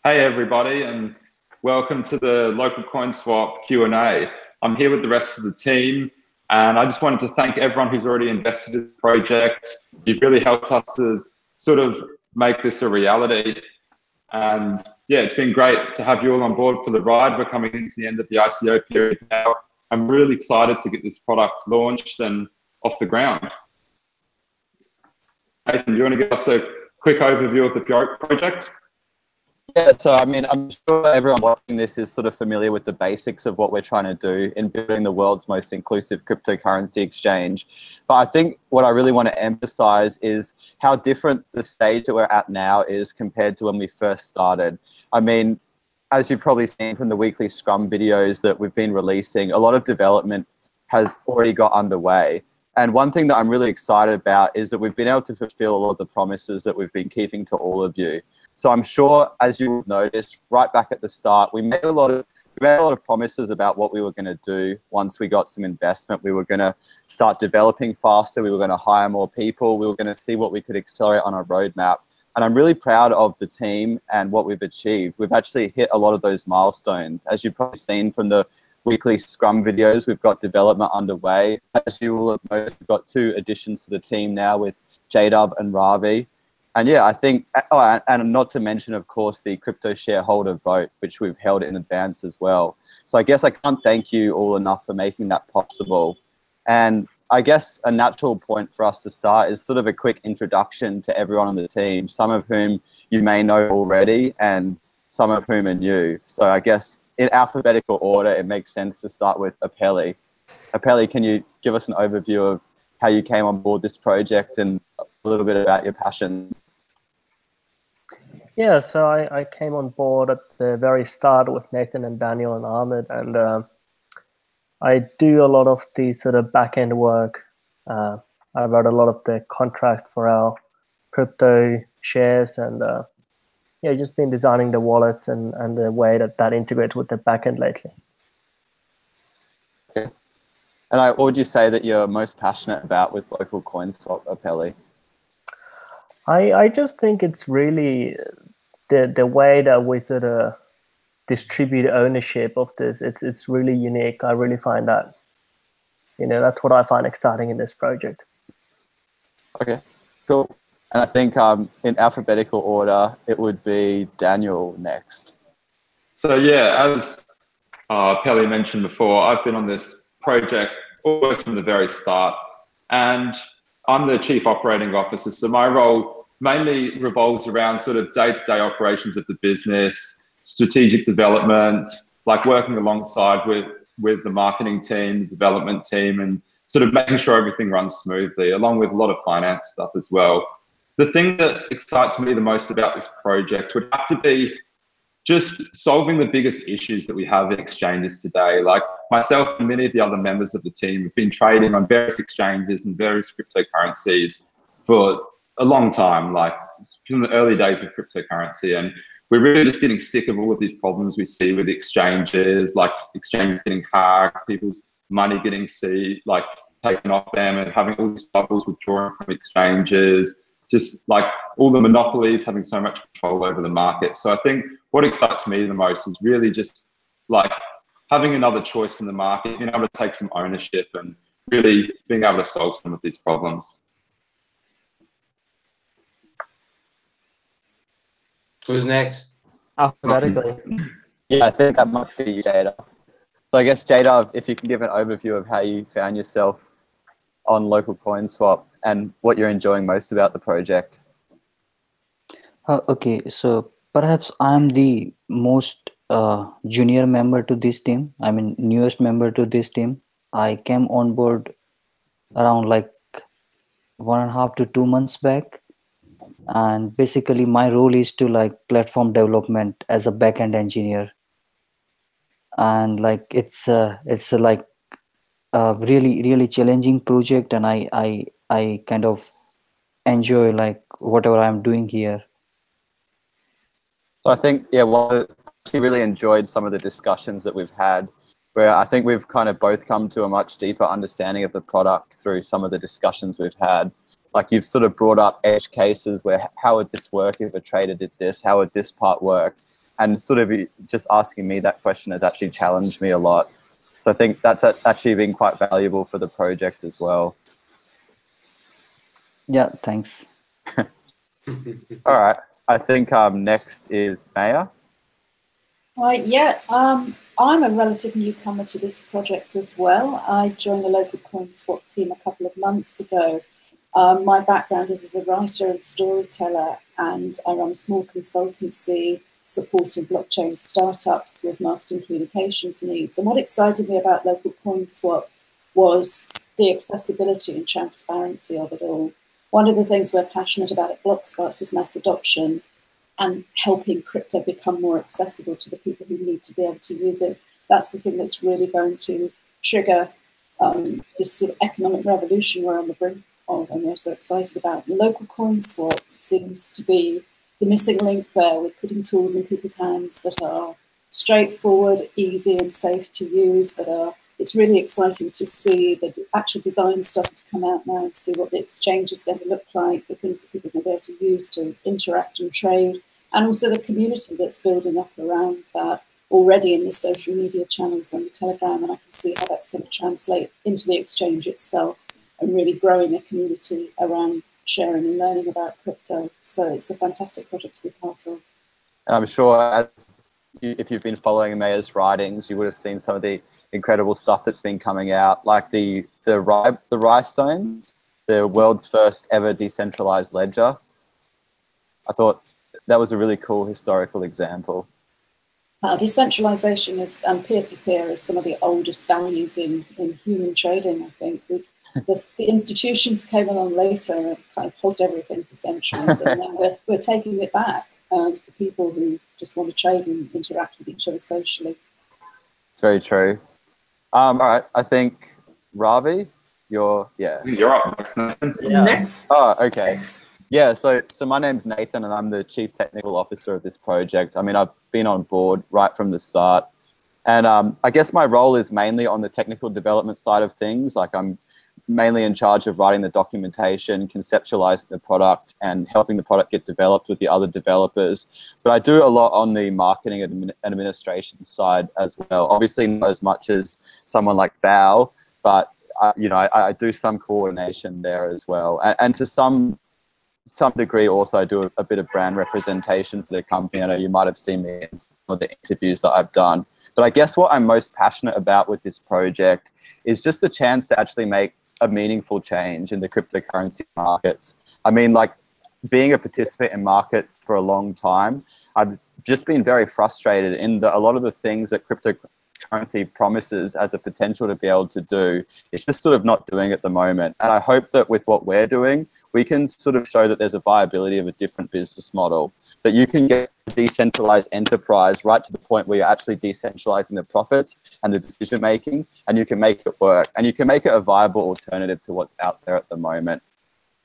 Hey everybody, and welcome to the LocalCoinSwap Q&A. I'm here with the rest of the team, and I just wanted to thank everyone who's already invested in the project. You've really helped us to sort of make this a reality. And yeah, it's been great to have you all on board for the ride. We're coming into the end of the ICO period now. I'm really excited to get this product launched and off the ground. Nathan, do you want to give us a quick overview of the project? Yeah, so I mean, I'm sure everyone watching this is sort of familiar with the basics of what we're trying to do in building the world's most inclusive cryptocurrency exchange. But I think what I really want to emphasize is how different the stage that we're at now is compared to when we first started. I mean, as you've probably seen from the weekly Scrum videos that we've been releasing, a lot of development has already got underway. And one thing that I'm really excited about is that we've been able to fulfill a lot of the promises that we've been keeping to all of you. So I'm sure, as you will notice, right back at the start, we made a lot of promises about what we were going to do once we got some investment. We were going to start developing faster. We were going to hire more people. We were going to see what we could accelerate on our roadmap. And I'm really proud of the team and what we've achieved. We've actually hit a lot of those milestones. As you've probably seen from the weekly Scrum videos, we've got development underway. As you will have noticed, we've got 2 additions to the team now with J-Dub and Ravi. And yeah, I think, and not to mention, of course, the crypto shareholder vote, which we've held in advance as well. So I guess I can't thank you all enough for making that possible. And I guess a natural point for us to start is sort of a quick introduction to everyone on the team, some of whom you may know already and some of whom are new. So I guess in alphabetical order, it makes sense to start with Apelli. Apelli, can you give us an overview of how you came on board this project and a little bit about your passions? Yeah, so I came on board at the very start with Nathan and Daniel and Ahmed, and I do a lot of the sort of back-end work. I wrote a lot of the contracts for our crypto shares, and yeah, just been designing the wallets and the way that integrates with the back-end lately. Okay. And what would you say that you're most passionate about with LocalCoinSwap, Apelli? I just think it's really the way that we sort of distribute ownership of this. It's really unique. I really find that, that's what I find exciting in this project. Okay, cool. And I think in alphabetical order, it would be Daniel next. So yeah, as Pelly mentioned before, I've been on this project almost from the very start, and I'm the Chief Operating Officer. So my role mainly revolves around sort of day-to-day operations of the business, strategic development, like working alongside with the marketing team, the development team, and sort of making sure everything runs smoothly, along with a lot of finance stuff as well. The thing that excites me the most about this project would have to be just solving the biggest issues that we have in exchanges today. Like myself and many of the other members of the team have been trading on various exchanges and various cryptocurrencies for a long time, like from the early days of cryptocurrency. And we're really just getting sick of all of these problems we see with exchanges, like exchanges getting hacked, people's money getting taken off them, and having all these bubbles withdrawing from exchanges, just like all the monopolies having so much control over the market. So I think what excites me the most is really just like having another choice in the market, being able to take some ownership and really being able to solve some of these problems. Who's next? Alphabetically. Yeah, I think that must be Jada. So I guess, Jada, if you can give an overview of how you found yourself on LocalCoinSwap and what you're enjoying most about the project. Okay, so perhaps I'm the most junior member to this team. I mean, newest member to this team. I came on board around like 1.5 to 2 months back. And basically my role is to like platform development as a backend engineer. And like it's like a really challenging project, and I kind of enjoy like whatever I'm doing here. So I think, yeah, well, I actually really enjoyed some of the discussions that we've had, where I think we've kind of both come to a much deeper understanding of the product through some of the discussions we've had. Like you've sort of brought up edge cases where how would this work if a trader did this? How would this part work? and sort of just asking me that question has actually challenged me a lot. So I think that's actually been quite valuable for the project as well. Yeah, thanks. All right, I think next is Maya. Yeah, I'm a relative newcomer to this project as well. I joined the LocalCoinSwap team a couple of months ago. My background is as a writer and storyteller, and I run a small consultancy supporting blockchain startups with marketing communications needs. And what excited me about LocalCoinSwap was the accessibility and transparency of it all. One of the things we're passionate about at Blockstarts is mass adoption and helping crypto become more accessible to the people who need to be able to use it. That's the thing that's really going to trigger this sort of economic revolution we're on the brink of, and we're so excited about. LocalCoinSwap seems to be the missing link there, with putting tools in people's hands that are straightforward, easy and safe to use, it's really exciting to see the actual design starting to come out now and see what the exchange is going to look like, the things that people will be able to use to interact and trade, and also the community that's building up around that already in the social media channels and the Telegram, and I can see how that's going to translate into the exchange itself and really growing a community around sharing and learning about crypto. So it's a fantastic project to be part of. And I'm sure if you've been following Maya's writings, you would have seen some of the incredible stuff that's been coming out, like the Rye Stones, the world's first ever decentralized ledger. I thought that was a really cool historical example. Decentralization and peer-to-peer is some of the oldest values in human trading, I think. The institutions came along later and kind of hogged everything for centuries, and now we're taking it back for people who just want to trade and interact with each other socially. It's very true. All right, I think Ravi, you're up next, Nathan. Yeah. Next. Oh, okay. Yeah, so my name's Nathan and I'm the Chief Technical Officer of this project. I mean, I've been on board right from the start. And I guess my role is mainly on the technical development side of things. Like I'm mainly in charge of writing the documentation, conceptualizing the product and helping the product get developed with the other developers. But I do a lot on the marketing and administration side as well. Obviously not as much as someone like Val, but I do some coordination there as well. And to some degree also I do a bit of brand representation for the company. I know you might have seen me in some of the interviews that I've done. But I guess what I'm most passionate about with this project is just the chance to actually make a meaningful change in the cryptocurrency markets. I mean, like being a participant in markets for a long time, I've just been very frustrated in a lot of the things that cryptocurrency promises as a potential to be able to do. It's just sort of not doing at the moment. And I hope that with what we're doing, we can sort of show that there's a viability of a different business model, that you can get a decentralized enterprise right to the point where you're actually decentralizing the profits and the decision making, and you can make it work, and you can make it a viable alternative to what's out there at the moment.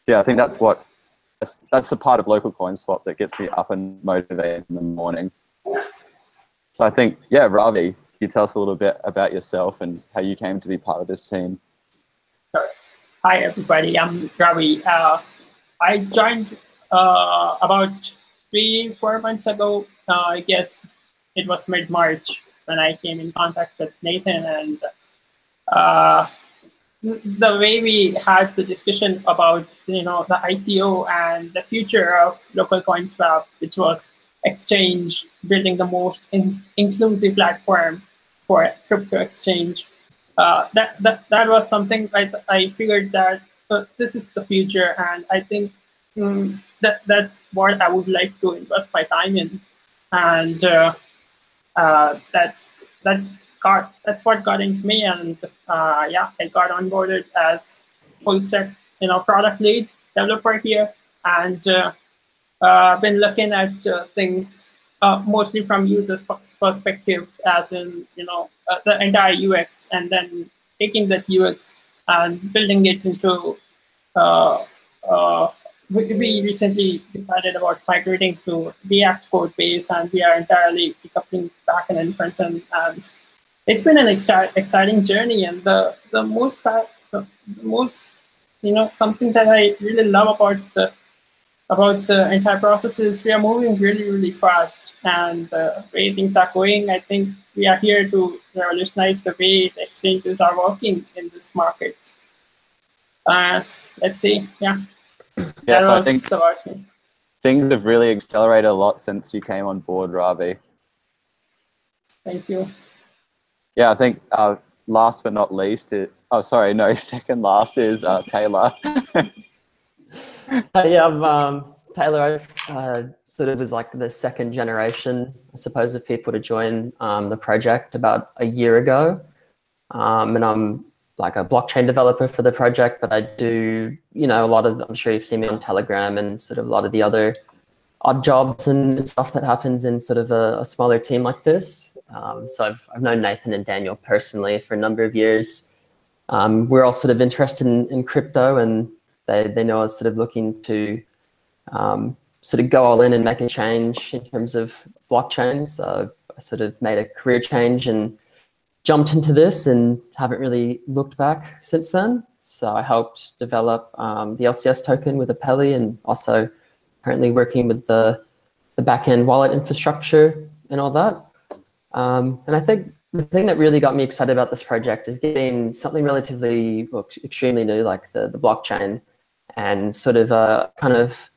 Yeah, I think that's the part of LocalCoinSwap that gets me up and motivated in the morning. So I think, yeah, Ravi, can you tell us a little bit about yourself and how you came to be part of this team? Sure. Hi, everybody. I'm Ravi. I joined about 3-4 months ago. I guess it was mid-March when I came in contact with Nathan, and the way we had the discussion about the ICO and the future of LocalCoinSwap, which was exchange, building the most inclusive platform for crypto exchange. That was something I figured that this is the future, and I think that's what I would like to invest my time in, and that's what got into me, and yeah, I got onboarded as full stack product lead developer here, and been looking at things mostly from users' perspective, as in the entire UX, and then taking that UX and building it into we recently decided about migrating to React code base, and we are entirely decoupling backend and frontend, and it's been an exciting journey. And the most something that I really love about about the entire process is we are moving really, really fast, and the way things are going, I think we are here to revolutionize the way the exchanges are working in this market. Let's see, yeah. Yes, That I was think about me. things have really accelerated a lot since you came on board, Ravi. Thank you. Yeah, I think last but not least, second last is Taylor. Yeah, I'm Taylor. Sort of was like the second generation, I suppose, of people to join the project about a year ago. And I'm like a blockchain developer for the project, but I do, a lot of, I'm sure you've seen me on Telegram and sort of a lot of the other odd jobs and stuff that happens in sort of a smaller team like this. So I've known Nathan and Daniel personally for a number of years. We're all sort of interested in crypto, and they know I was sort of looking to sort of go all in and make a change in terms of blockchain. So I sort of made a career change and jumped into this and haven't really looked back since then. So I helped develop the LCS token with Apelli, and also currently working with the back-end wallet infrastructure and all that. And I think the thing that really got me excited about this project is getting something relatively, extremely new, like the blockchain, and sort of a kind of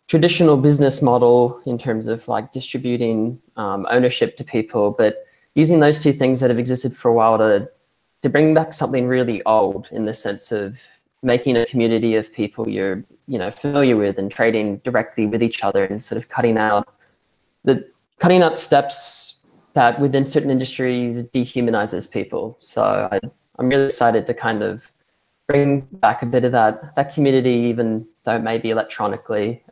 traditional business model in terms of like distributing ownership to people, but using those two things that have existed for a while to bring back something really old, in the sense of making a community of people you're familiar with and trading directly with each other, and sort of cutting out steps that within certain industries dehumanizes people. So I'm really excited to kind of bring back a bit of that community, even though it may be electronically.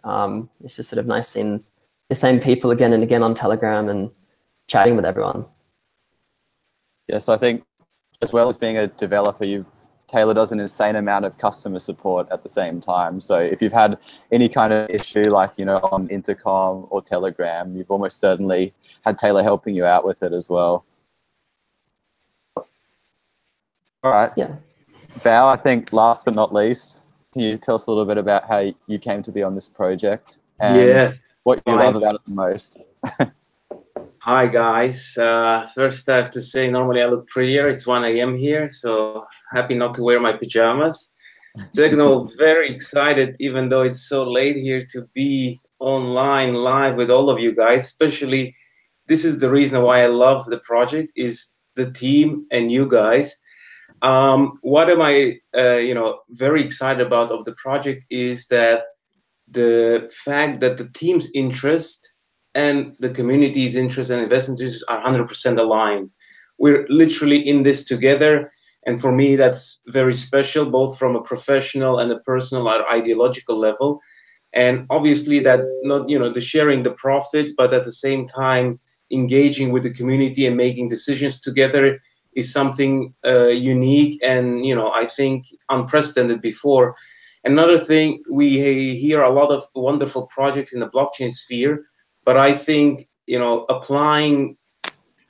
It's just sort of nice seeing the same people again and again on Telegram and chatting with everyone. Yes, I think as well as being a developer, Taylor does an insane amount of customer support at the same time. So if you've had any kind of issue, like, on Intercom or Telegram, you've almost certainly had Taylor helping you out with it as well. All right. Yeah. Val, I think last but not least, can you tell us a little bit about how you came to be on this project and Yes. what you love about it the most? Hi, guys. First, I have to say, normally I look prettier. It's 1 a.m. here, so happy not to wear my pajamas. Second, very excited, even though it's so late here, to be online live with all of you guys. Especially, this is the reason why I love the project, is the team and you guys. What am I, very excited about of the project is that the fact that the team's interest and the community's interest and investment interests are 100% aligned. We're literally in this together. And for me, that's very special, both from a professional and a personal or ideological level. And obviously that not, the sharing the profits, but at the same time, engaging with the community and making decisions together is something unique and, I think unprecedented before. Another thing, we hear a lot of wonderful projects in the blockchain sphere, but I think, applying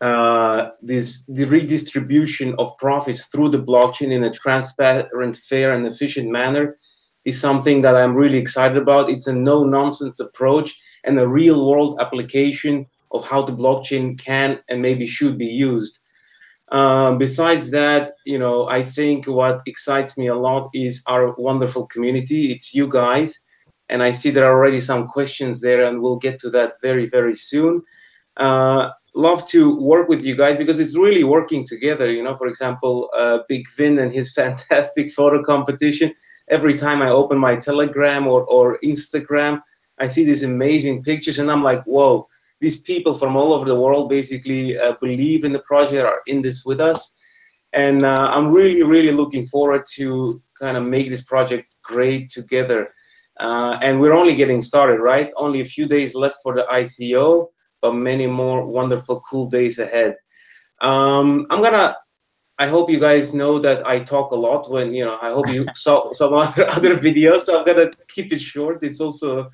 the redistribution of profits through the blockchain in a transparent, fair, and efficient manner is something that I'm really excited about. It's a no-nonsense approach and a real-world application of how the blockchain can and maybe should be used. Besides that, I think what excites me a lot is our wonderful community. It's you guys. And I see there are already some questions there, and we'll get to that very, very soon. Love to work with you guys because it's really working together. For example, Big Vin and his fantastic photo competition. Every time I open my Telegram or Instagram, I see these amazing pictures, and I'm like, whoa, these people from all over the world basically believe in the project, are in this with us. And I'm really, really looking forward to kind of make this project great together. And we're only getting started, right? Only a few days left for the ICO, but many more wonderful, cool days ahead. I hope you guys know that I talk a lot when, I hope you saw some other videos, so I'm gonna keep it short. It's also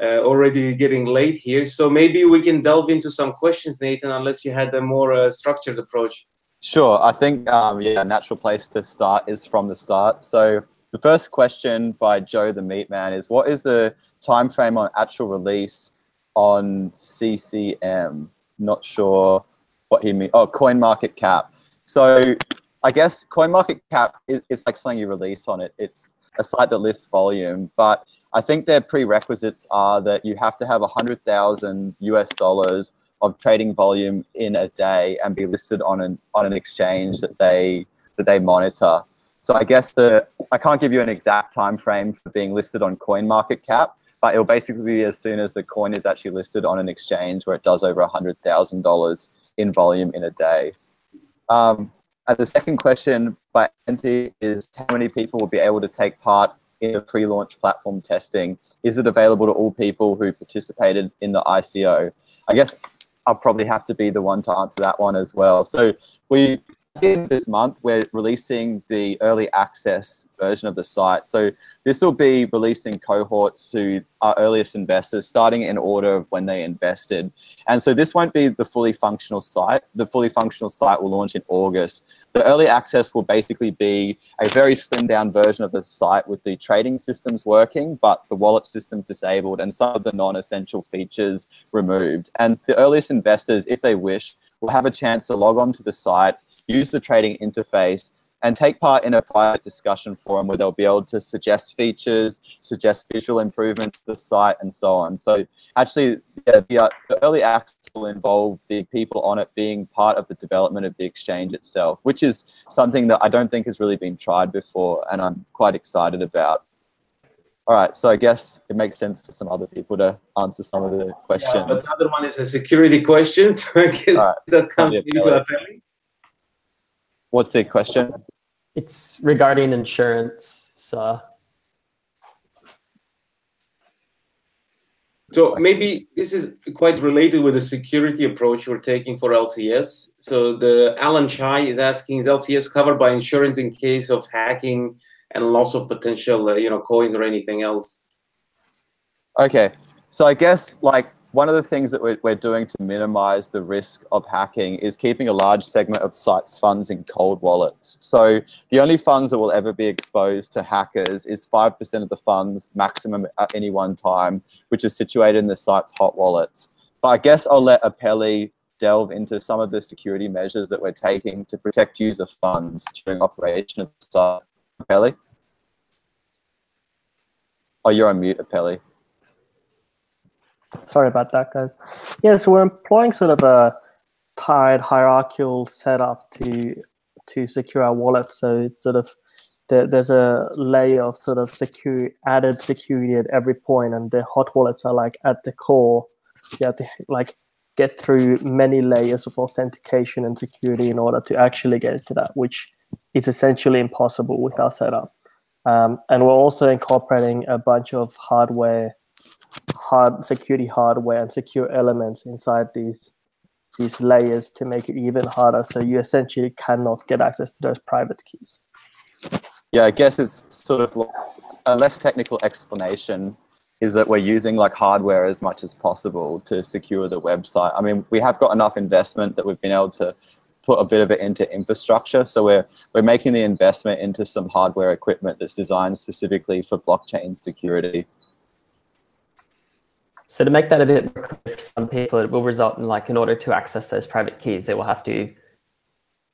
already getting late here. So maybe we can delve into some questions, Nathan, unless you had a more structured approach. Sure. I think, a natural place to start is from the start. So The first question by Joe the Meat Man is, what is the time frame on actual release on CCM? Not sure what he means. Oh, CoinMarketCap. So I guess CoinMarketCap is like something you release on it. It's a site that lists volume, but I think their prerequisites are that you have to have $100,000 of trading volume in a day and be listed on an exchange that they monitor. So I guess I can't give you an exact time frame for being listed on CoinMarketCap, but it'll basically be as soon as the coin is actually listed on an exchange where it does over $100,000 in volume in a day. And the second question by Andy is, how many people will be able to take part in the pre-launch platform testing? Is it available to all people who participated in the ICO? I guess I'll probably have to be the one to answer that one as well. So this month, we're releasing the early access version of the site. So this will be releasing cohorts to our earliest investors, starting in order of when they invested. And so this won't be the fully functional site. The fully functional site will launch in August. The early access will basically be a very slimmed down version of the site with the trading systems working, but the wallet systems disabled and some of the non-essential features removed. And the earliest investors, if they wish, will have a chance to log on to the site, use the trading interface, and take part in a private discussion forum where they'll be able to suggest features, suggest visual improvements to the site, and so on. So actually, the early access will involve the people on it being part of the development of the exchange itself, which is something that I don't think has really been tried before, and I'm quite excited about. All right, so I guess it makes sense for some other people to answer some of the questions. Yeah, but the other one is a security question, so I guess that comes maybe to Apelli. What's the question? It's regarding insurance. So maybe this is quite related with the security approach we're taking for LCS. So the Alan Chai is asking, is LCS covered by insurance in case of hacking and loss of potential, coins or anything else? Okay, so I guess like one of the things that we're doing to minimize the risk of hacking is keeping a large segment of site's funds in cold wallets. So the only funds that will ever be exposed to hackers is 5% of the funds maximum at any one time, which is situated in the site's hot wallets. But I guess I'll let Apelli delve into some of the security measures that we're taking to protect user funds during operation of the site. Apelli? Oh, you're on mute, Apelli. Sorry about that, guys. Yeah, so we're employing sort of a tied hierarchical setup to secure our wallet. So it's sort of there's a layer of sort of added security at every point, and the hot wallets are like at the core. You have to like get through many layers of authentication and security in order to actually get into that, which is essentially impossible with our setup. And we're also incorporating a bunch of security hardware and secure elements inside these layers to make it even harder. So you essentially cannot get access to those private keys. Yeah, I guess it's sort of like a less technical explanation is that we're using like hardware as much as possible to secure the website. I mean, we have got enough investment that we've been able to put a bit of it into infrastructure. So we're making the investment into some hardware equipment that's designed specifically for blockchain security. So to make that a bit more clear for some people, it will result in like in order to access those private keys, they will have to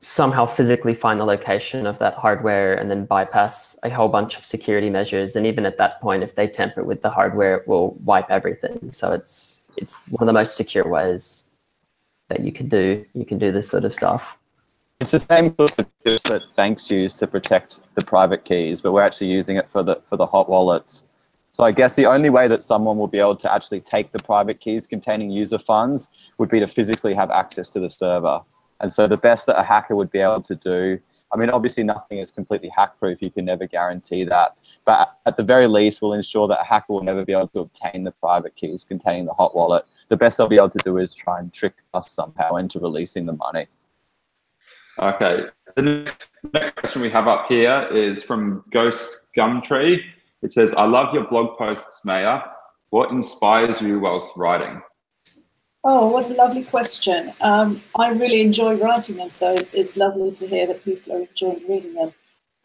somehow physically find the location of that hardware and then bypass a whole bunch of security measures. And even at that point, if they tamper with the hardware, it will wipe everything. So it's one of the most secure ways that you can do this sort of stuff. It's the same sort of tools that banks use to protect the private keys, but we're actually using it for the hot wallets. So I guess the only way that someone will be able to actually take the private keys containing user funds would be to physically have access to the server. And so the best that a hacker would be able to do, I mean, obviously nothing is completely hack-proof, you can never guarantee that. But at the very least, we'll ensure that a hacker will never be able to obtain the private keys containing the hot wallet. The best they'll be able to do is try and trick us somehow into releasing the money. Okay, the next question we have up here is from Ghost Gumtree. It says, I love your blog posts, Maya. What inspires you whilst writing? Oh, what a lovely question. I really enjoy writing them, so it's lovely to hear that people are enjoying reading them.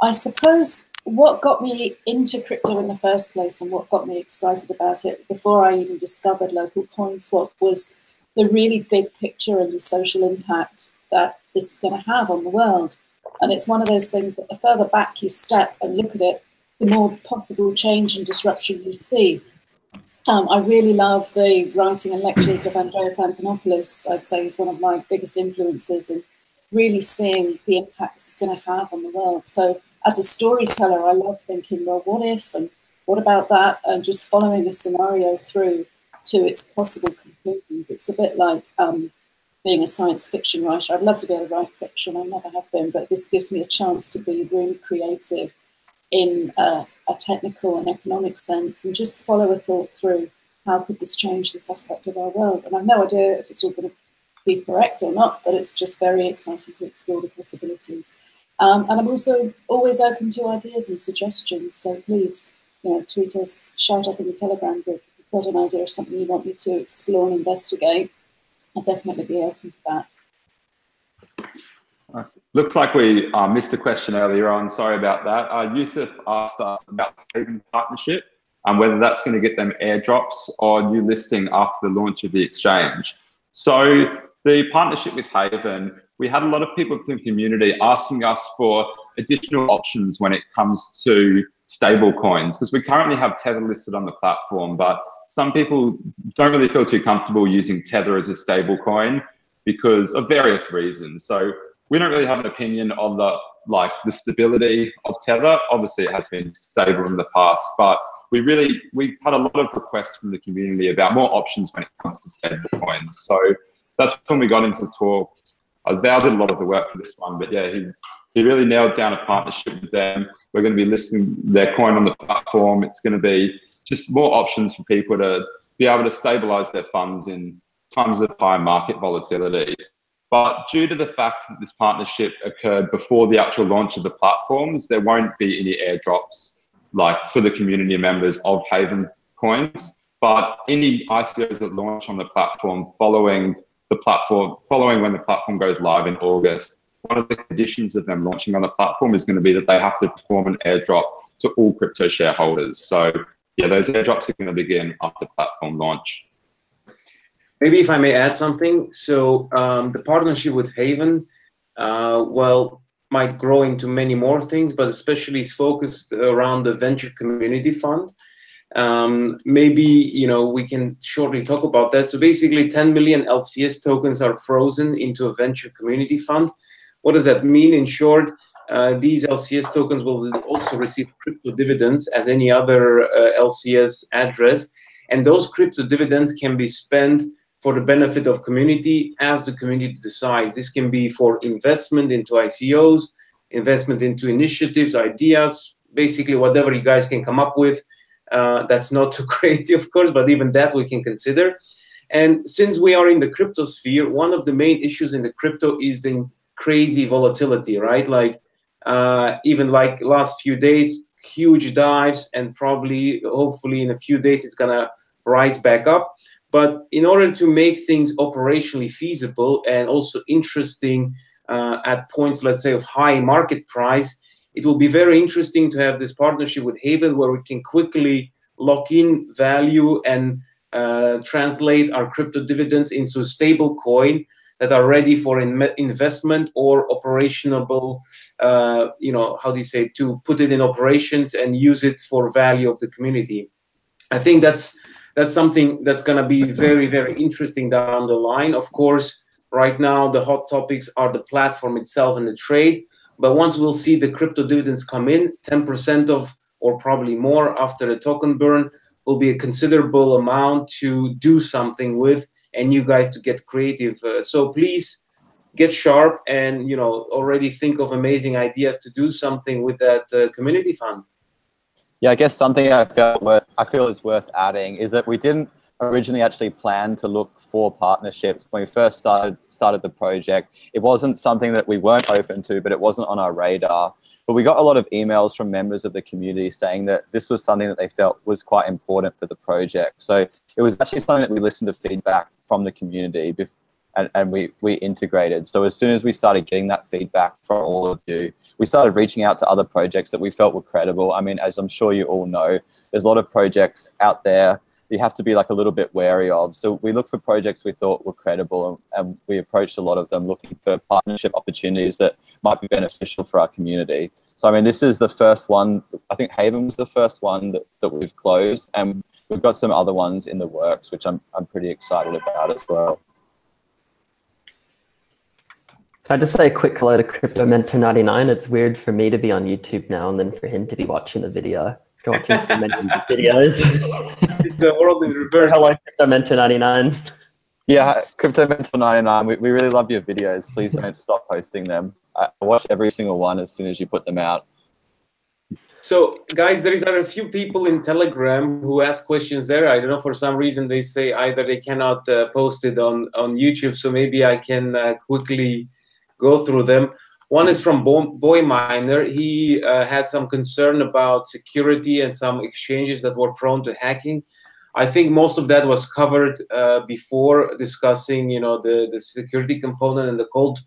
I suppose what got me into crypto in the first place and what got me excited about it before I even discovered LocalCoinSwap was the really big picture and the social impact that this is going to have on the world. And it's one of those things that the further back you step and look at it, the more possible change and disruption you see. I really love the writing and lectures of Andreas Antonopoulos. I'd say he's one of my biggest influences in really seeing the impact this is going to have on the world. So as a storyteller, I love thinking, well, what if, and what about that? And just following a scenario through to its possible conclusions. It's a bit like being a science fiction writer. I'd love to be able to write fiction. I never have been, but this gives me a chance to be really creative in a technical and economic sense and just follow a thought through. How could this change this aspect of our world? And I've no idea if it's all going to be correct or not, but it's just very exciting to explore the possibilities. And I'm also always open to ideas and suggestions. So please, tweet us, shout up in the Telegram group. If you've got an idea of something you want me to explore and investigate, I'll definitely be open to that. Looks like we missed a question earlier on. Sorry about that. Yusuf asked us about the Haven partnership and whether that's going to get them airdrops or new listing after the launch of the exchange. So the partnership with Haven, we had a lot of people from the community asking us for additional options when it comes to stable coins, because we currently have Tether listed on the platform, but some people don't really feel too comfortable using Tether as a stable coin because of various reasons. So we don't really have an opinion on the stability of Tether. Obviously, it has been stable in the past, but we've had a lot of requests from the community about more options when it comes to stable coins. So that's when we got into talks. Val did a lot of the work for this one, but yeah, he really nailed down a partnership with them. We're going to be listing their coin on the platform. It's going to be just more options for people to be able to stabilize their funds in times of high market volatility. But due to the fact that this partnership occurred before the actual launch of the platforms, there won't be any airdrops for the community members of Haven coins. But any ICOs that launch on the platform following when the platform goes live in August, one of the conditions of them launching on the platform is going to be that they have to perform an airdrop to all crypto shareholders. So yeah, those airdrops are going to begin after platform launch. Maybe if I may add something. So the partnership with Haven, might grow into many more things, but especially it's focused around the venture community fund. Maybe, we can shortly talk about that. So basically 10 million LCS tokens are frozen into a venture community fund. What does that mean? In short, these LCS tokens will also receive crypto dividends as any other LCS address. And those crypto dividends can be spent for the benefit of community as the community decides. This can be for investment into ICOs, investment into initiatives, ideas, basically whatever you guys can come up with. That's not too crazy, of course, but even that we can consider. And since we are in the crypto sphere, one of the main issues in the crypto is the crazy volatility, right? Even last few days, huge dives, and probably, hopefully in a few days, it's gonna rise back up. But in order to make things operationally feasible and also interesting at points, let's say, of high market price, it will be very interesting to have this partnership with Haven where we can quickly lock in value and translate our crypto dividends into a stable coin that are ready for investment or operationable, to put it in operations and use it for value of the community. I think that's something that's going to be very, very interesting down the line. Of course, right now, the hot topics are the platform itself and the trade. But once we'll see the crypto dividends come in, 10% of, or probably more after the token burn, will be a considerable amount to do something with and you guys to get creative. So please get sharp and, already think of amazing ideas to do something with that community fund. Yeah, I guess something I feel is worth adding is that we didn't originally actually plan to look for partnerships when we first started the project. It wasn't something that we weren't open to, but it wasn't on our radar. But we got a lot of emails from members of the community saying that this was something that they felt was quite important for the project. So it was actually something that we listened to feedback from the community and we integrated. So as soon as we started getting that feedback from all of you, we started reaching out to other projects that we felt were credible. I mean, as I'm sure you all know, there's a lot of projects out there you have to be like a little bit wary of. So we looked for projects we thought were credible, and we approached a lot of them looking for partnership opportunities that might be beneficial for our community. So, I mean, this is the first one. I think Haven was the first one that we've closed, and we've got some other ones in the works, which I'm pretty excited about as well. Can I just say a quick hello to Crypto Mentor 99? It's weird for me to be on YouTube now and then for him to be watching the video. Watching so many videos. The world is reversed. Hello, Crypto Mentor 99. Yeah, Crypto Mentor 99. We really love your videos. Please don't stop posting them. I watch every single one as soon as you put them out. So, guys, there are a few people in Telegram who ask questions there. I don't know, for some reason they say either they cannot post it on YouTube, so maybe I can quickly go through them. One is from Boy Miner. He had some concern about security and some exchanges that were prone to hacking. I think most of that was covered before discussing, you know, the security component and the cold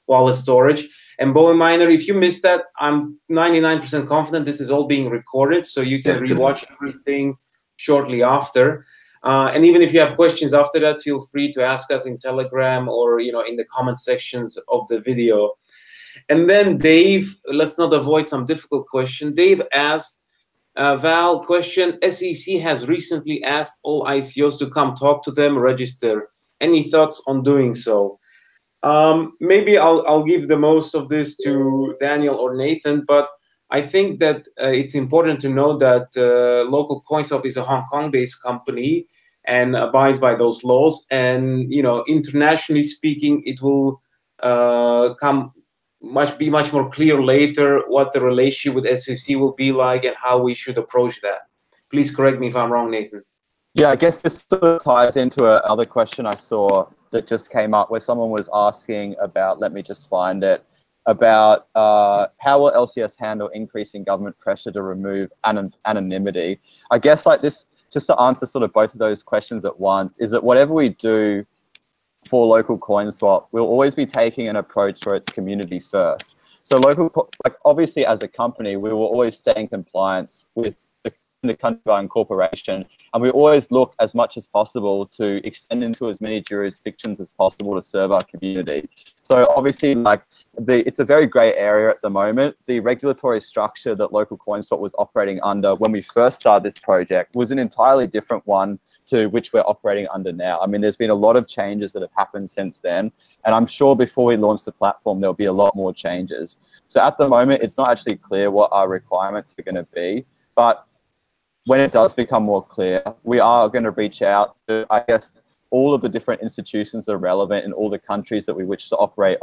wallet storage. And Boy Miner, if you missed that, I'm 99% confident this is all being recorded, so you can rewatch everything shortly after. And even if you have questions after that, feel free to ask us in Telegram or, you know, in the comment sections of the video. And then Dave, let's not avoid some difficult question. Dave asked, Val, question, SEC has recently asked all ICOs to come talk to them, register. Any thoughts on doing so? Maybe I'll give the most of this to Daniel or Nathan, but I think that it's important to know that LocalCoinSwap is a Hong Kong-based company and abides by those laws. And, you know, internationally speaking, it will be much more clear later what the relationship with SEC will be like and how we should approach that. Please correct me if I'm wrong, Nathan. Yeah, I guess this sort of ties into another question I saw that just came up where someone was asking about, let me just find it, about how will LCS handle increasing government pressure to remove anonymity? I guess like this, just to answer sort of both of those questions at once, is that whatever we do for LocalCoinSwap, we'll always be taking an approach where it's community first. So like obviously as a company, we will always stay in compliance with the country of our incorporation, and we always look as much as possible to extend into as many jurisdictions as possible to serve our community. So obviously, like it's a very gray area at the moment. The regulatory structure that LocalCoinSwap was operating under when we first started this project was an entirely different one to which we're operating under now. I mean, there's been a lot of changes that have happened since then, and I'm sure before we launch the platform, there'll be a lot more changes. So at the moment, it's not actually clear what our requirements are going to be, but when it does become more clear, we are going to reach out to, I guess, all of the different institutions that are relevant in all the countries that we wish to operate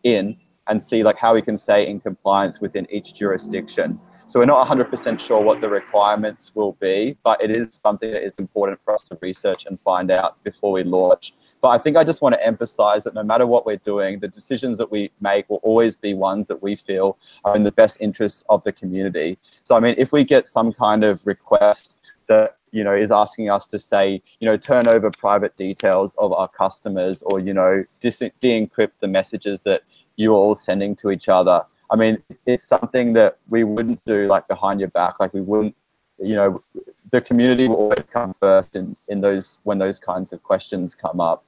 in and see like how we can stay in compliance within each jurisdiction. So we're not 100% sure what the requirements will be, but it is something that is important for us to research and find out before we launch. But I think I just want to emphasize that no matter what we're doing, the decisions that we make will always be ones that we feel are in the best interests of the community. So, I mean, if we get some kind of request that, you know, is asking us to say, you know, turn over private details of our customers or, you know, de-encrypt the messages that you are all sending to each other, I mean, it's something that we wouldn't do like behind your back. Like we wouldn't, you know, the community will always come first in those, when those kinds of questions come up.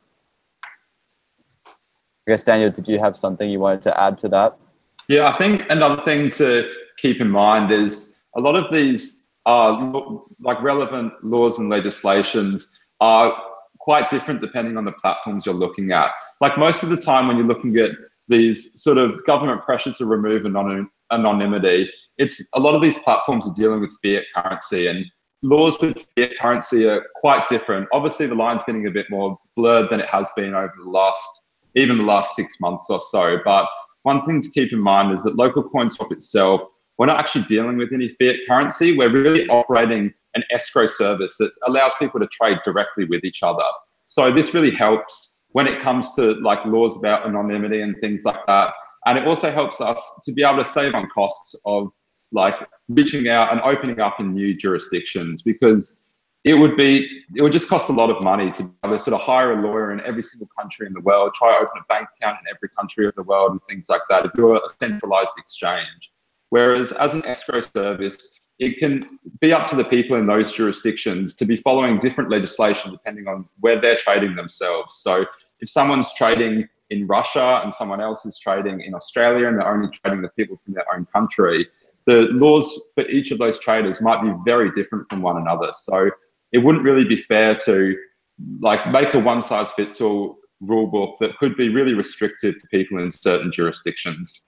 I guess, Daniel, did you have something you wanted to add to that? Yeah, I think another thing to keep in mind is a lot of these like relevant laws and legislations are quite different depending on the platforms you're looking at. Like most of the time when you're looking at these sort of government pressure to remove anonymity, it's a lot of these platforms are dealing with fiat currency, and laws with fiat currency are quite different. Obviously, the line's getting a bit more blurred than it has been over the last 6 months or so. But one thing to keep in mind is that LocalCoinSwap itself, we're not actually dealing with any fiat currency. We're really operating an escrow service that allows people to trade directly with each other. So this really helps when it comes to like laws about anonymity and things like that. And it also helps us to be able to save on costs of like reaching out and opening up in new jurisdictions, because it would just cost a lot of money to be able to sort of hire a lawyer in every single country in the world, try to open a bank account in every country of the world and things like that if you're a centralized exchange. Whereas as an escrow service, it can be up to the people in those jurisdictions to be following different legislation depending on where they're trading themselves. So if someone's trading in Russia and someone else is trading in Australia and they're only trading the people from their own country, the laws for each of those traders might be very different from one another. So it wouldn't really be fair to like make a one-size-fits-all rule book that could be really restrictive to people in certain jurisdictions.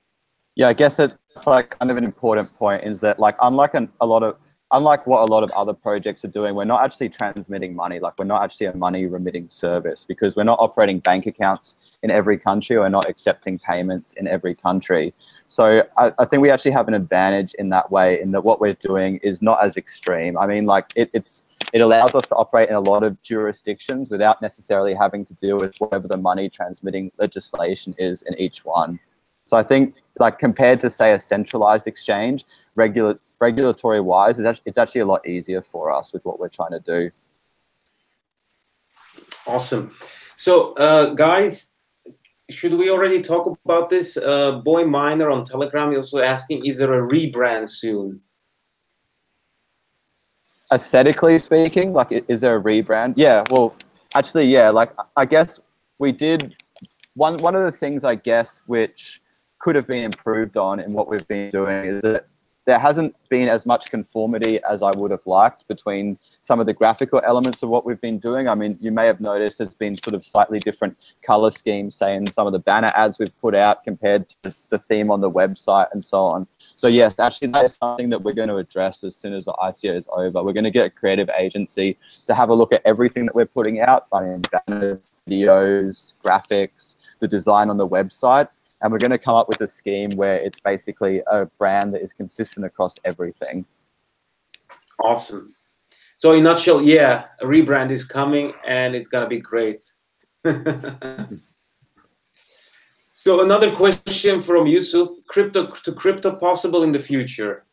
Yeah, I guess it's like kind of an important point is that like unlike what a lot of other projects are doing, we're not actually transmitting money. Like we're not actually a money remitting service because we're not operating bank accounts in every country. We're not accepting payments in every country. So I think we actually have an advantage in that way, in that what we're doing is not as extreme. I mean, like it allows us to operate in a lot of jurisdictions without necessarily having to deal with whatever the money transmitting legislation is in each one. So I think like compared to say a centralized exchange, regulatory wise, it's actually a lot easier for us with what we're trying to do. Awesome. So guys, should we already talk about this? Boy Miner on Telegram is also asking, is there a rebrand soon? Aesthetically speaking, like is there a rebrand? Yeah, well, actually, yeah, like I guess we did one of the things I guess which could have been improved on in what we've been doing is that there hasn't been as much conformity as I would have liked between some of the graphical elements of what we've been doing. I mean, you may have noticed there's been sort of slightly different color schemes, say in some of the banner ads we've put out compared to the theme on the website and so on. So yes, actually that is something that we're going to address as soon as the ICO is over. We're going to get a creative agency to have a look at everything that we're putting out, I mean, banners, videos, graphics, the design on the website. And we're going to come up with a scheme where it's basically a brand that is consistent across everything. Awesome. So in a nutshell, yeah, a rebrand is coming and it's going to be great. So another question from Yusuf, crypto to crypto possible in the future?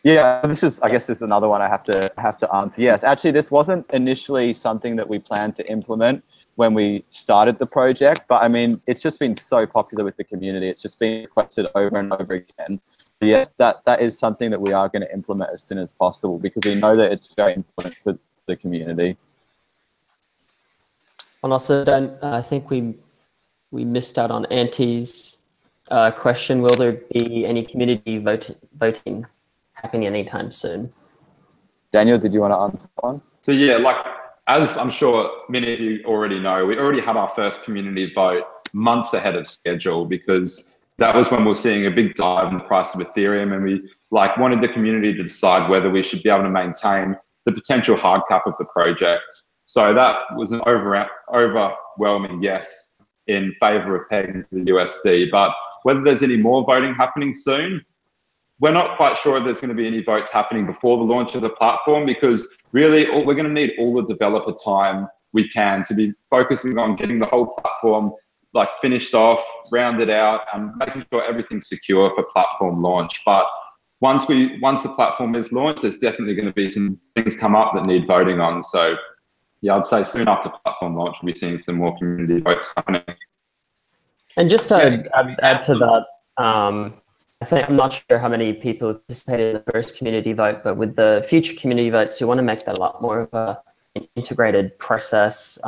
Yeah, I guess this is another one I have to answer. Yes, actually this wasn't initially something that we planned to implement when we started the project, but I mean, it's just been so popular with the community. It's just been requested over and over again. But yes, that is something that we are going to implement as soon as possible because we know that it's very important for the community. And also, I think we missed out on Auntie's question. Will there be any community voting happening anytime soon? Daniel, did you want to answer one? So yeah, like, as I'm sure many of you already know, we already had our first community vote months ahead of schedule because that was when we were seeing a big dive in the price of Ethereum, and we wanted the community to decide whether we should be able to maintain the potential hard cap of the project. So that was an overwhelming yes in favor of pegging to the USD. But whether there's any more voting happening soon, we're not quite sure if there's going to be any votes happening before the launch of the platform because really we're going to need all the developer time we can to be focusing on getting the whole platform finished off, rounded out, and making sure everything's secure for platform launch. But once the platform is launched, there's definitely going to be some things come up that need voting on. So yeah, I'd say soon after platform launch, we'll be seeing some more community votes happening. And just to add to that, I'm not sure how many people participated in the first community vote, but with the future community votes, we want to make that a lot more of an integrated process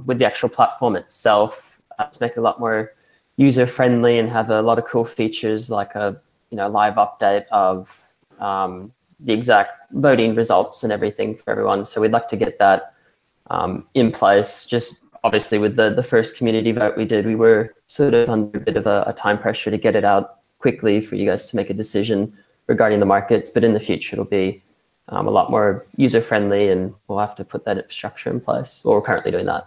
with the actual platform itself, to make it a lot more user-friendly and have a lot of cool features like a live update of the exact voting results and everything for everyone. So we'd like to get that in place. Just obviously with the first community vote we did, we were sort of under a bit of a time pressure to get it out quickly for you guys to make a decision regarding the markets, but in the future it'll be a lot more user-friendly and we'll have to put that infrastructure in place. Well, we're currently doing that.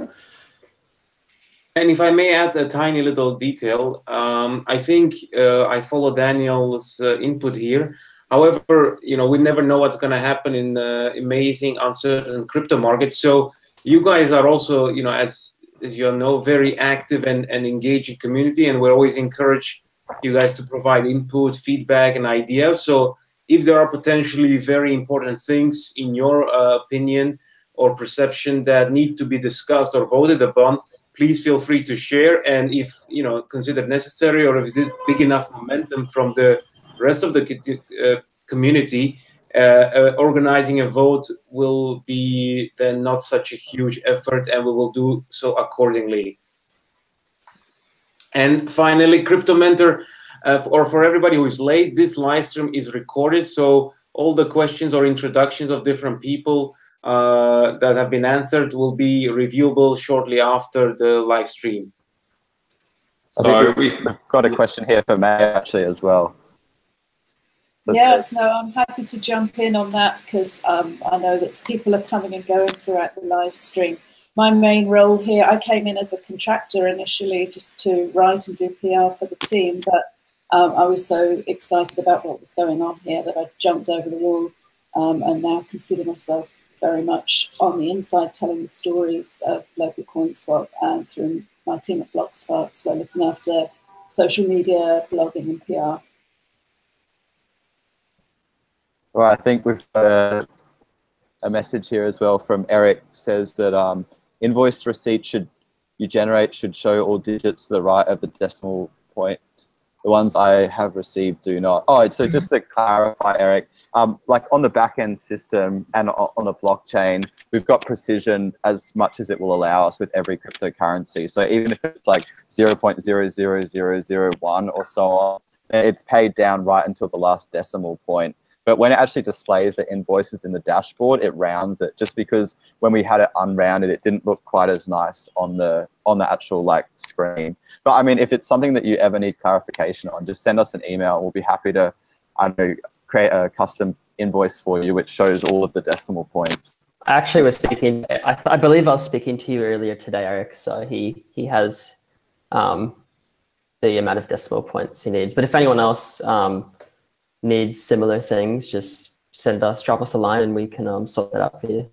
And if I may add a tiny little detail, I think I follow Daniel's input here. However, we never know what's going to happen in the amazing, uncertain crypto market. So you guys are also, as you all know, very active and engaging community, and we always encourage you guys to provide input, feedback, and ideas. So if there are potentially very important things in your opinion or perception that need to be discussed or voted upon, please feel free to share. And if considered necessary, or if it's big enough momentum from the rest of the community, organizing a vote will be then not such a huge effort, and we will do so accordingly. And finally, Crypto Mentor, or for everybody who is late, this live stream is recorded, so all the questions or introductions of different people that have been answered will be reviewable shortly after the live stream. So we've got a question here for May actually as well. So yeah, no, I'm happy to jump in on that, because I know that people are coming and going throughout the live stream. My main role here, I came in as a contractor initially just to write and do PR for the team, but I was so excited about what was going on here that I jumped over the wall and now consider myself very much on the inside, telling the stories of LocalCoinSwap, and through my team at BlockSparks, we're looking after social media, blogging and PR. Well, I think we've got a message here as well from Eric. Says that invoice receipt should show all digits to the right of the decimal point. The ones I have received do not. Oh, so just to clarify, Eric, like on the back-end system and on the blockchain, we've got precision as much as it will allow us with every cryptocurrency. So even if it's like 0.00001 or so on, it's paid down right until the last decimal point. But when it actually displays the invoices in the dashboard, it rounds it, just because when we had it unrounded, it didn't look quite as nice on the actual like screen. But I mean, if it's something that you ever need clarification on, just send us an email. We'll be happy to, I don't know, create a custom invoice for you which shows all of the decimal points. I actually was speaking, I believe I was speaking to you earlier today, Eric, so he has the amount of decimal points he needs. But if anyone else needs similar things, just drop us a line and we can sort that out for you.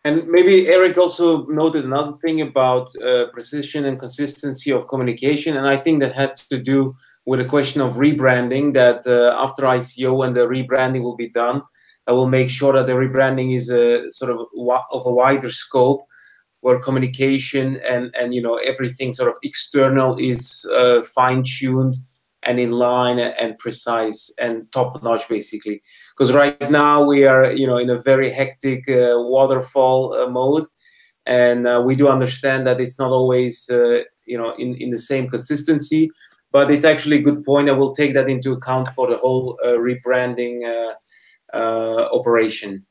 And maybe Eric also noted another thing about precision and consistency of communication, and I think that has to do with the question of rebranding, that after ICO and the rebranding will be done, I will make sure that the rebranding is a sort of a wider scope, where communication and everything sort of external is fine-tuned and in line and precise and top-notch, basically. Because right now we are, in a very hectic waterfall mode, and we do understand that it's not always, in the same consistency. But it's actually a good point, and we'll take that into account for the whole rebranding operation.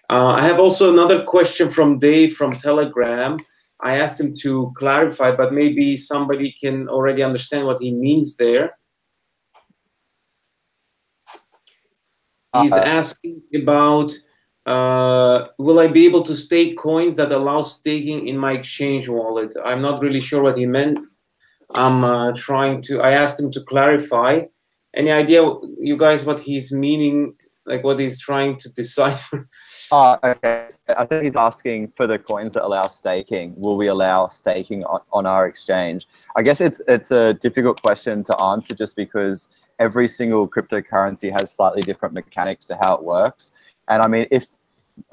I have also another question from Dave from Telegram. I asked him to clarify, but maybe somebody can already understand what he means there. He's asking about, will I be able to stake coins that allow staking in my exchange wallet? I'm not really sure what he meant. I asked him to clarify. Any idea, you guys, what he's meaning, like what he's trying to decipher? Oh, okay. I think he's asking for the coins that allow staking. Will we allow staking on our exchange? I guess it's a difficult question to answer, just because every single cryptocurrency has slightly different mechanics to how it works. And I mean,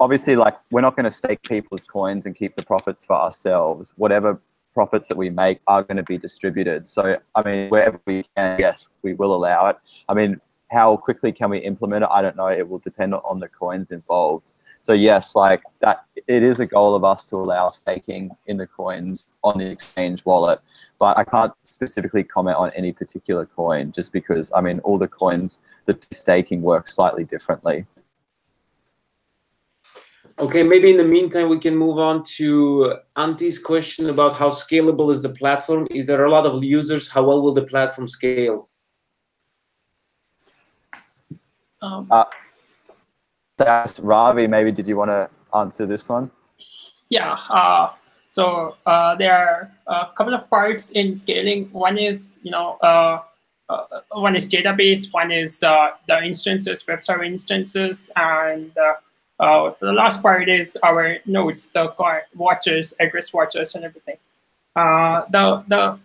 obviously, like, we're not going to stake people's coins and keep the profits for ourselves. Whatever profits that we make are going to be distributed. So, I mean, wherever we can, yes, we will allow it. I mean, how quickly can we implement it? I don't know. It will depend on the coins involved. So yes, like that, it is a goal of us to allow staking in the coins on the exchange wallet, but I can't specifically comment on any particular coin, just because, I mean, all the coins that staking work slightly differently. Okay, maybe in the meantime, we can move on to Anti's question about how scalable is the platform. Is there a lot of users? How well will the platform scale? That's Ravi, maybe did you want to answer this one? Yeah, so there are a couple of parts in scaling. One is, one is database, one is the instances, web server instances, and the last part is our nodes, the watches, address watches, and everything. The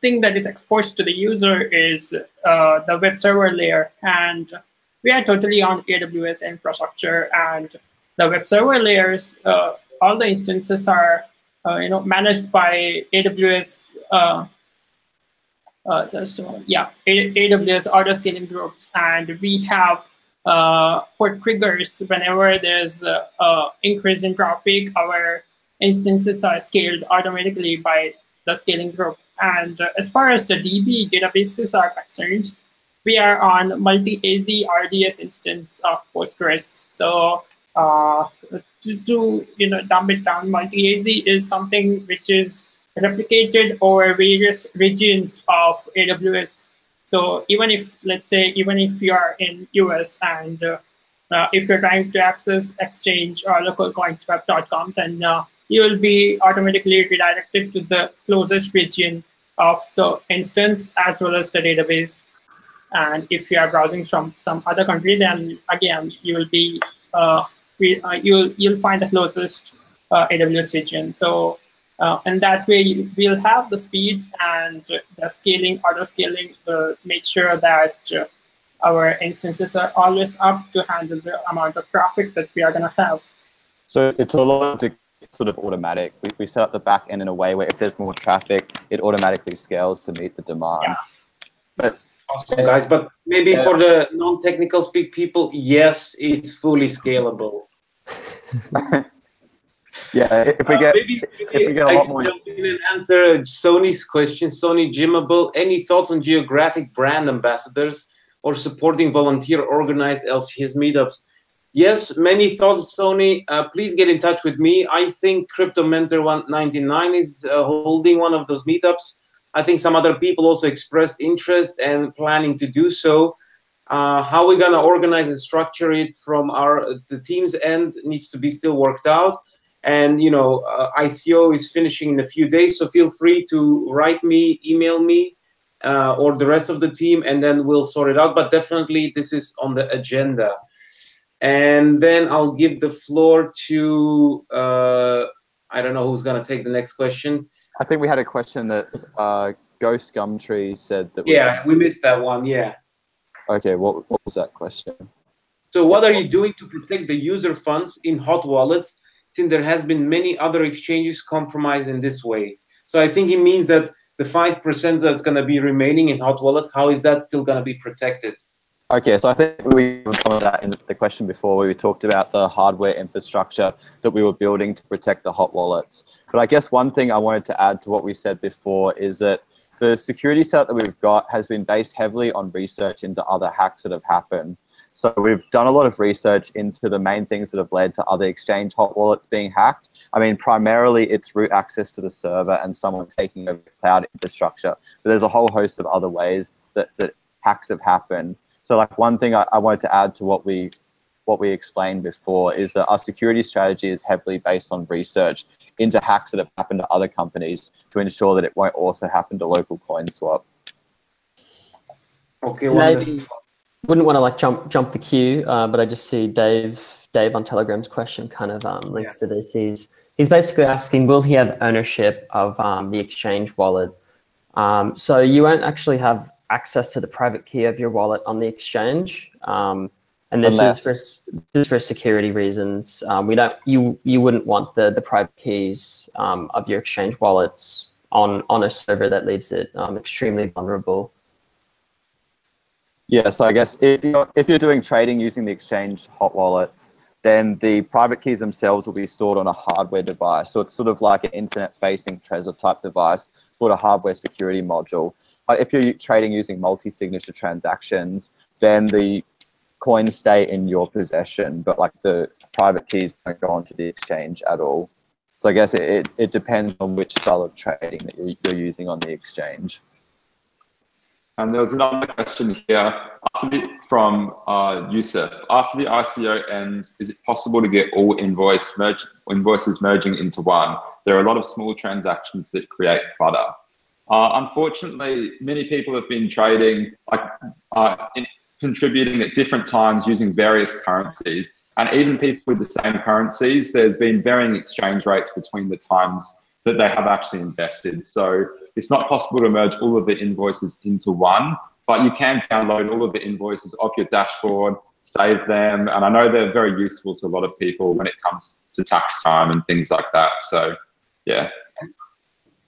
thing that is exposed to the user is the web server layer, and we are totally on AWS infrastructure, and the web server layers, all the instances are managed by AWS. AWS auto scaling groups, and we have put triggers whenever there's increase in traffic. Our instances are scaled automatically by the scaling group. And as far as the DB databases are concerned, we are on multi-AZ RDS instance of Postgres. So to dumb it down, multi-AZ is something which is replicated over various regions of AWS. So even if, let's say, even if you are in US and if you're trying to access Exchange or LocalCoinSwap.com, then you will be automatically redirected to the closest region of the instance as well as the database. And if you are browsing from some other country, then again you will be you'll find the closest AWS region. So and that way we'll have the speed and the scaling, auto scaling will make sure that our instances are always up to handle the amount of traffic that we are going to have. So it's a lot of sort of automatic. We set up the back end in a way where if there's more traffic, it automatically scales to meet the demand. Yeah. But awesome, guys. But maybe for the non-technical speak people, yes, it's fully scalable. Yeah, if we get a lot more. Jump in and answer Sony's question. Sony Jimmable, any thoughts on geographic brand ambassadors or supporting volunteer organized LCS meetups? Yes, many thoughts, Sony. Please get in touch with me. I think Crypto Mentor 199 is holding one of those meetups. I think some other people also expressed interest and planning to do so. How we're gonna organize and structure it from the team's end needs to be still worked out. And ICO is finishing in a few days, so feel free to write me, email me, or the rest of the team, and then we'll sort it out. But definitely this is on the agenda. And then I'll give the floor to, I don't know who's going to take the next question. I think we had a question that Ghost Gumtree said that. Yeah, we missed that one, yeah. Okay, what was that question? So what are you doing to protect the user funds in hot wallets, since there has been many other exchanges compromised in this way? So I think it means that the 5% that's going to be remaining in hot wallets, how is that still going to be protected? Okay, so I think we covered that in the question before, where we talked about the hardware infrastructure that we were building to protect the hot wallets. But I guess one thing I wanted to add to what we said before is that the security setup that we've got has been based heavily on research into other hacks that have happened. So we've done a lot of research into the main things that have led to other exchange hot wallets being hacked. I mean, primarily it's root access to the server and someone taking over cloud infrastructure. But there's a whole host of other ways that hacks have happened. So like one thing I wanted to add to what we explained before is that our security strategy is heavily based on research into hacks that have happened to other companies to ensure that it won't also happen to LocalCoinSwap. Okay, maybe wouldn't want to like jump the queue, but I just see Dave on Telegram's question kind of links to this. He's basically asking, will he have ownership of the exchange wallet? So you won't actually have access to the private key of your wallet on the exchange, and this is for security reasons. You wouldn't want the private keys of your exchange wallets on a server that leaves it extremely vulnerable. Yeah, so I guess if you're doing trading using the exchange hot wallets, then the private keys themselves will be stored on a hardware device. So it's sort of like an internet-facing Trezor type device called a hardware security module. But if you're trading using multi-signature transactions, then the coins stay in your possession, but like the private keys don't go onto the exchange at all. So I guess it depends on which style of trading that you're using on the exchange. And there was another question here from Yusuf. After the ICO ends, is it possible to get all invoices merging into one? There are a lot of small transactions that create clutter. Unfortunately, many people have been trading, contributing at different times using various currencies. And even people with the same currencies, there's been varying exchange rates between the times that they have actually invested. So it's not possible to merge all of the invoices into one, but you can download all of the invoices off your dashboard save them. And I know they're very useful to a lot of people when it comes to tax time and things like that. So, yeah.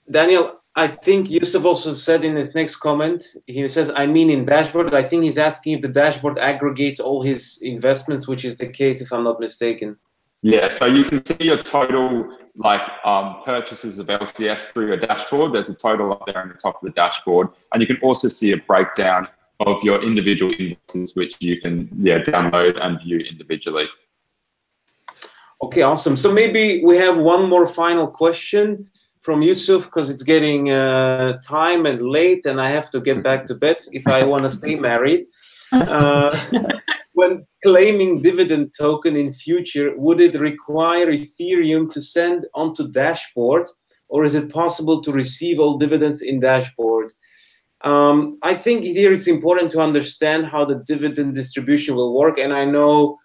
Daniel, I think Yusuf also said in his next comment, he says, I mean in dashboard. I think he's asking if the dashboard aggregates all his investments, which is the case, if I'm not mistaken. Yeah, so you can see your total purchases of LCS through your dashboard. There's a total up there on the top of the dashboard. And you can also see a breakdown of your individual invoices, which you can download and view individually. Okay, awesome. So maybe we have one more final question from Yusuf, because it's getting time and late, and I have to get back to bed if I want to stay married. When claiming dividend token in future, would it require Ethereum to send onto dashboard, or is it possible to receive all dividends in dashboard? I think here it's important to understand how the dividend distribution will work, and I know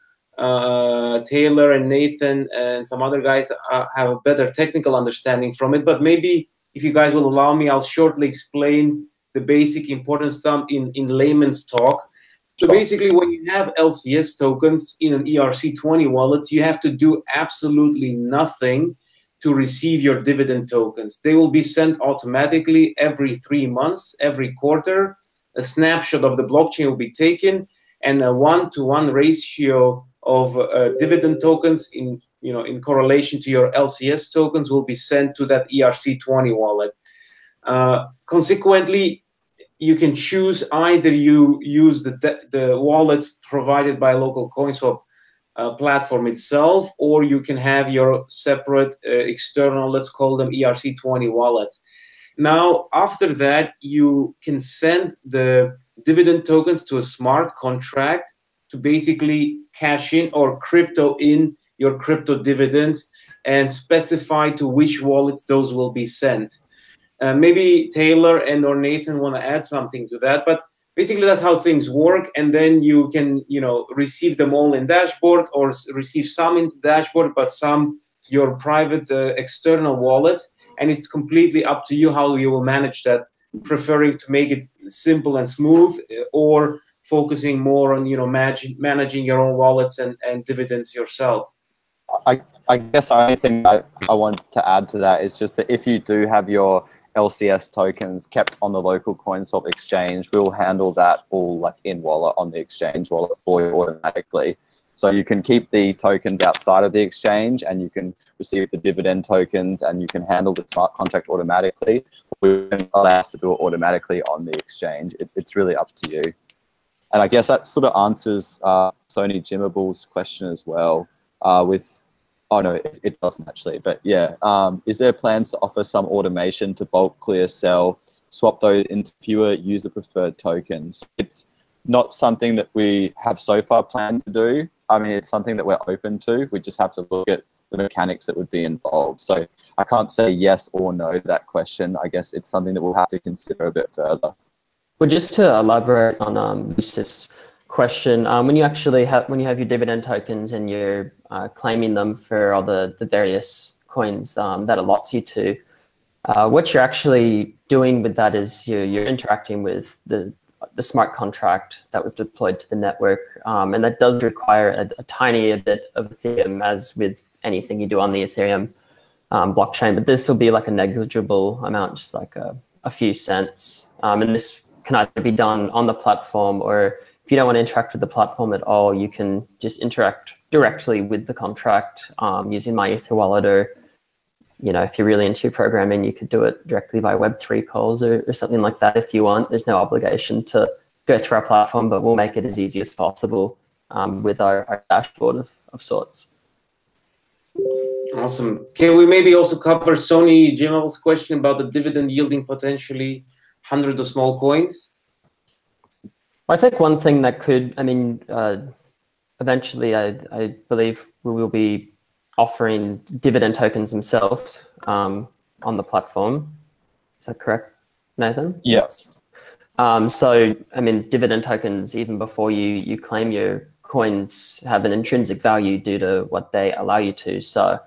Taylor and Nathan and some other guys have a better technical understanding from it, but maybe if you guys will allow me, I'll shortly explain the basic important stuff in layman's talk. So basically, when you have LCS tokens in an ERC20 wallet, you have to do absolutely nothing to receive your dividend tokens. They will be sent automatically every 3 months, every quarter. A snapshot of the blockchain will be taken, and a 1-to-1 ratio of dividend tokens in correlation to your LCS tokens will be sent to that ERC20 wallet. Consequently, you can choose either you use the wallets provided by LocalCoinSwap platform itself, or you can have your separate external, let's call them ERC20 wallets. Now, after that, you can send the dividend tokens to a smart contract to basically cash in or crypto in your crypto dividends and specify to which wallets those will be sent. Maybe Taylor and or Nathan want to add something to that, but basically that's how things work. And then you can, receive them all in dashboard, or receive some in dashboard, but some to your private external wallets. And it's completely up to you how you will manage that, preferring to make it simple and smooth, or focusing more on, managing your own wallets and dividends yourself. I guess the only thing I want to add to that is just that if you do have your LCS tokens kept on the LocalCoinSwap exchange, we'll handle that all in wallet on the exchange wallet for you automatically. So you can keep the tokens outside of the exchange, and you can receive the dividend tokens, and you can handle the smart contract automatically. We can allow us to do it automatically on the exchange. It's really up to you. And I guess that sort of answers Sony Jimmable's question as well oh no, it doesn't actually, but yeah. Is there plans to offer some automation to bulk clear, sell, swap those into fewer user preferred tokens? It's not something that we have so far planned to do. I mean, it's something that we're open to. We just have to look at the mechanics that would be involved. So I can't say yes or no to that question. I guess it's something that we'll have to consider a bit further. Well, just to elaborate on Yusuf's question, when you have your dividend tokens and you're claiming them for all the various coins that allots you to, what you're actually doing with that is you're interacting with the smart contract that we've deployed to the network, and that does require a tiny bit of Ethereum, as with anything you do on the Ethereum blockchain. But this will be like a negligible amount, just like a few cents, and this can either be done on the platform, or if you don't want to interact with the platform at all, you can just interact directly with the contract using MyEtherWallet, or if you're really into your programming, you could do it directly by Web3 calls or something like that if you want. There's no obligation to go through our platform, but we'll make it as easy as possible with our dashboard of sorts. Awesome. Can we maybe also cover Sony Jimmable's question about the dividend yielding potentially hundreds of small coins? I think one thing that could, eventually I believe we will be offering dividend tokens themselves on the platform. Is that correct, Nathan? Yes. So, dividend tokens, even before you claim your coins, have an intrinsic value due to what they allow you to. So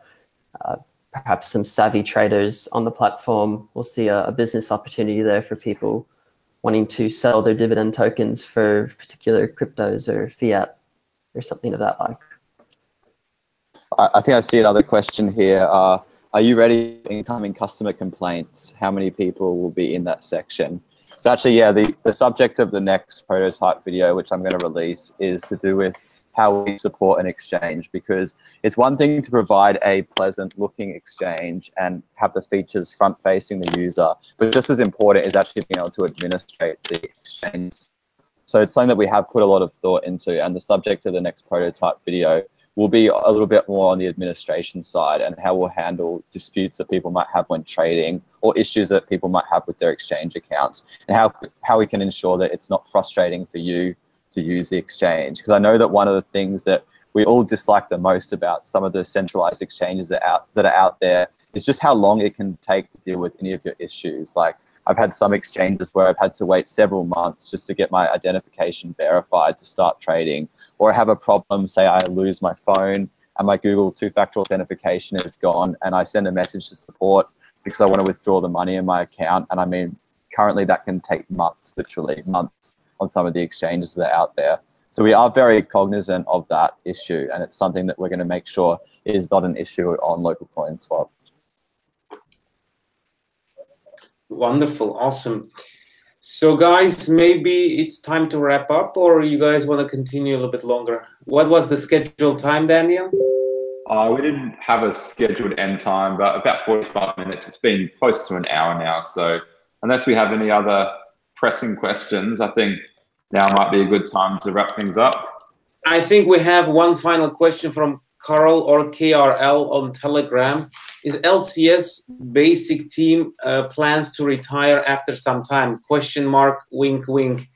perhaps some savvy traders on the platform will see a business opportunity there for people wanting to sell their dividend tokens for particular cryptos or fiat or something of that like. I think I see another question here. Are you ready for incoming customer complaints? How many people will be in that section? So actually, yeah, the subject of the next prototype video, which I'm going to release, is to do with how we support an exchange, because it's one thing to provide a pleasant looking exchange and have the features front facing the user, but just as important is actually being able to administrate the exchange. So it's something that we have put a lot of thought into, and the subject of the next prototype video will be a little bit more on the administration side and how we'll handle disputes that people might have when trading, or issues that people might have with their exchange accounts, and how we can ensure that it's not frustrating for you to use the exchange. Because I know that one of the things that we all dislike the most about some of the centralized exchanges that are out there is just how long it can take to deal with any of your issues. Like, I've had some exchanges where I've had to wait several months just to get my identification verified to start trading, or I have a problem, say I lose my phone and my Google two-factor authentication is gone, and I send a message to support because I want to withdraw the money in my account. And I mean, currently that can take months, literally months, on some of the exchanges that are out there. So we are very cognizant of that issue, and it's something that we're going to make sure is not an issue on LocalCoinSwap. Wonderful, awesome. So guys, maybe it's time to wrap up, or you guys want to continue a little bit longer? What was the scheduled time, Daniel? We didn't have a scheduled end time, but about 45 minutes. It's been close to an hour now. So unless we have any other pressing questions, I think now might be a good time to wrap things up. I think we have one final question from Carl or KRL on Telegram. Is LCS basic team plans to retire after some time? Question mark, wink, wink.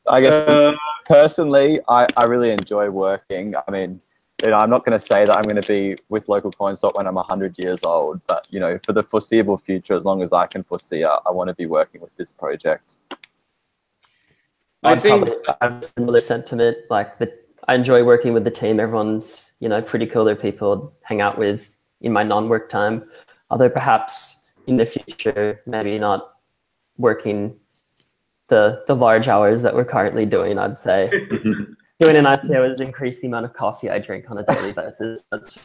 I guess personally, I really enjoy working. I mean, you know, I'm not going to say that I'm going to be with LocalCoinSwap when I'm 100 years old, but you know, for the foreseeable future, as long as I can foresee, I want to be working with this project. I think I have a similar sentiment. Like, I enjoy working with the team. Everyone's, you know, pretty cool. They're people to hang out with in my non-work time. Although perhaps in the future, maybe not working the large hours that we're currently doing, I'd say. Doing an ICO is increase the amount of coffee I drink on a daily basis. That's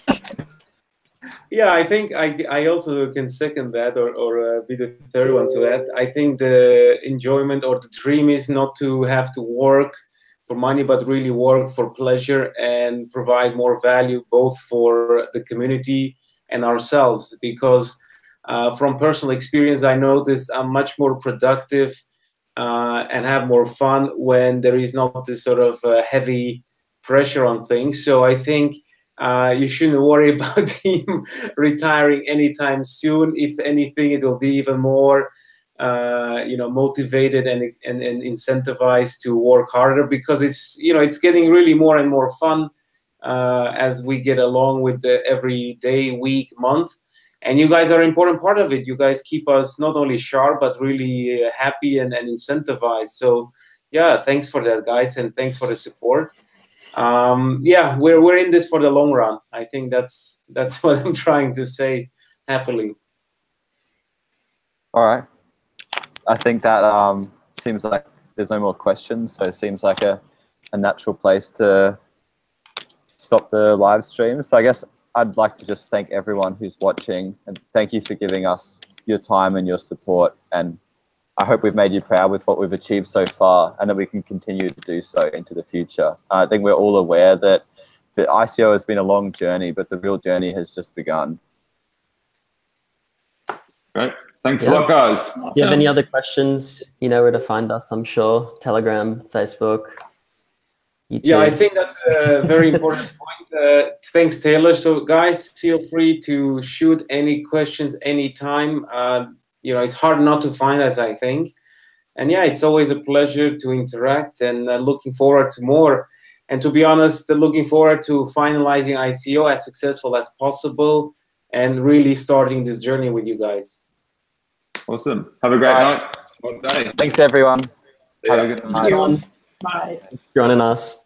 yeah, I think I also can second that, or be the third one to add. I think the enjoyment or the dream is not to have to work for money, but really work for pleasure and provide more value both for the community and ourselves. Because from personal experience, I noticed I'm much more productive and have more fun when there is not this sort of heavy pressure on things. So I think you shouldn't worry about him retiring anytime soon. If anything, it will be even more you know, motivated and incentivized to work harder, because it's, you know, it's getting really more and more fun as we get along with the every day, week, month. And you guys are an important part of it. You guys keep us not only sharp, but really happy and incentivized. So yeah, thanks for that, guys, and thanks for the support. Yeah, we're in this for the long run. I think that's what I'm trying to say happily. All right. I think that seems like there's no more questions, so it seems like a natural place to stop the live stream. So I guess I'd like to just thank everyone who's watching, and thank you for giving us your time and your support. And I hope we've made you proud with what we've achieved so far, and that we can continue to do so into the future. I think we're all aware that the ICO has been a long journey, but the real journey has just begun. Great. Thanks a lot, guys. If you have any other questions, you know where to find us, I'm sure. Telegram, Facebook, YouTube. Yeah, I think that's a very important point. Thanks, Taylor. So guys, feel free to shoot any questions anytime. You know, it's hard not to find us, I think. And yeah, it's always a pleasure to interact, and looking forward to more. And to be honest, looking forward to finalizing ICO as successful as possible and really starting this journey with you guys. Awesome. Have a great night. Thanks, everyone. Have a good night. Bye. Thanks for joining us.